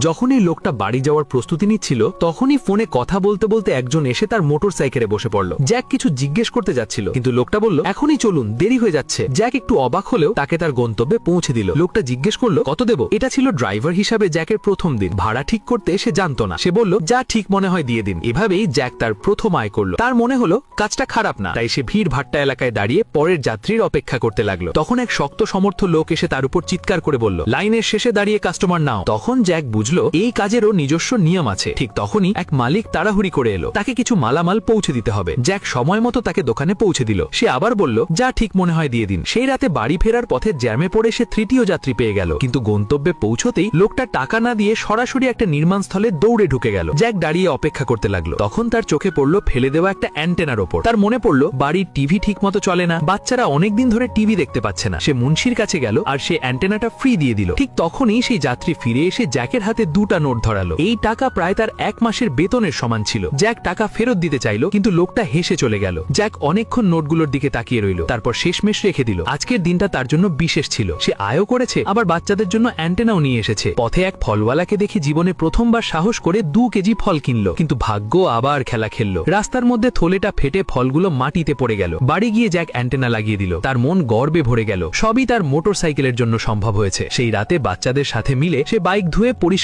যখনই লোকটা বাড়ি যাওয়ার প্রস্তুতি নিচ্ছিল তখনই ফোনে কথা বলতে বলতে একজন এসে তার মোটর সাইকেলে বসে পড়ল। জ্যাক কিছু জিজ্ঞেস করতে যাচ্ছিল, কিন্তু লোকটা বলল এখনই চলুন, দেরি হয়ে যাচ্ছে। জ্যাক একটু অবাক হলেও তাকে তার গন্তব্যে পৌঁছে দিল। লোকটা জিজ্ঞেস করলো কত দেব। এটা ছিল ড্রাইভার হিসাবে জ্যাকের প্রথম দিন। ভাড়া ঠিক করতে সে জানতো না। সে বলল যা ঠিক মনে হয় দিয়ে দিন। এভাবেই জ্যাক তার প্রথম আয় করলো। তার মনে হলো কাজটা খারাপ না, তাই সে ভিড় ভাট্টা এলাকায় দাঁড়িয়ে পরের যাত্রীর অপেক্ষা করতে লাগলো। তখন এক শক্ত সমর্থ লোক এসে তার উপর চিৎকার করে বলল লাইনের শেষে দাঁড়িয়ে কাস্টমার নাও। তখন জ্যাক বুঝলো এই কাজেরও নিজস্ব নিয়ম আছে। ঠিক তখনই এক মালিক তাড়াহুড়ি করে এলো, তাকে কিছু মালামাল পৌঁছে দিতে হবে। জ্যাক সময় মতো তাকে দোকানে পৌঁছে দিল। সে আবার বলল যা ঠিক মনে হয় দিয়ে দিন। সেই রাতে বাড়ি ফেরার পথে জ্যামে পড়ে সে তৃতীয় যাত্রী পেয়ে গেল, কিন্তু গন্তব্যে পৌঁছতেই লোকটা টাকা না দিয়ে সরাসরি একটা নির্মাণ স্থলে দৌড়ে ঢুকে গেল। জ্যাক দাঁড়িয়ে অপেক্ষা করতে লাগলো। তখন তার চোখে পড়লো ফেলে দেওয়া একটা অ্যান্টেনার ওপর। তার মনে পড়লো বাড়ির টিভি ঠিক মতো চলে না, বাচ্চারা অনেকদিন ধরে টিভি দেখতে পাচ্ছে না। সে মুন্সির কাছে গেল আর সে অ্যান্টেনাটা ফ্রি দিয়ে দিল। ঠিক তখনই সেই যাত্রী ফিরে এসে জ্যাকের হাতে দুটা নোট ধরালো। এই টাকা প্রায় তার 1 মাসের বেতনের সমান ছিল। জ্যাক টাকা ফেরত দিতে চাইল, কিন্তু লোকটা হেসে চলে গেল। জ্যাক অনেকক্ষণ নোটগুলোর দিকে তাকিয়ে রইল, তারপর শেষমেশ রেখে দিল। আজকের দিনটা তার জন্য বিশেষ ছিল। সে আয়ও করেছে, আবার বাচ্চাদের জন্য অ্যান্টেনাও নিয়ে এসেছে। পথে এক ফলওয়ালাকে দেখে জীবনে প্রথমবার সাহস করে 2 কেজি ফল কিনলো, কিন্তু ভাগ্য আবার খেলা খেললো। রাস্তার মধ্যে থলেটা ফেটে ফলগুলো মাটিতে পড়ে গেল। বাড়ি গিয়ে জ্যাক অ্যান্টেনা লাগিয়ে দিল। তার মন গর্বে ভরে গেল। সবই তার মোটর সাইকেলের জন্য সম্ভব হয়েছে। সেই রাতে বাচ্চাদের সাথে মিলে সে বাইক ধুয়ে পরিষ্কার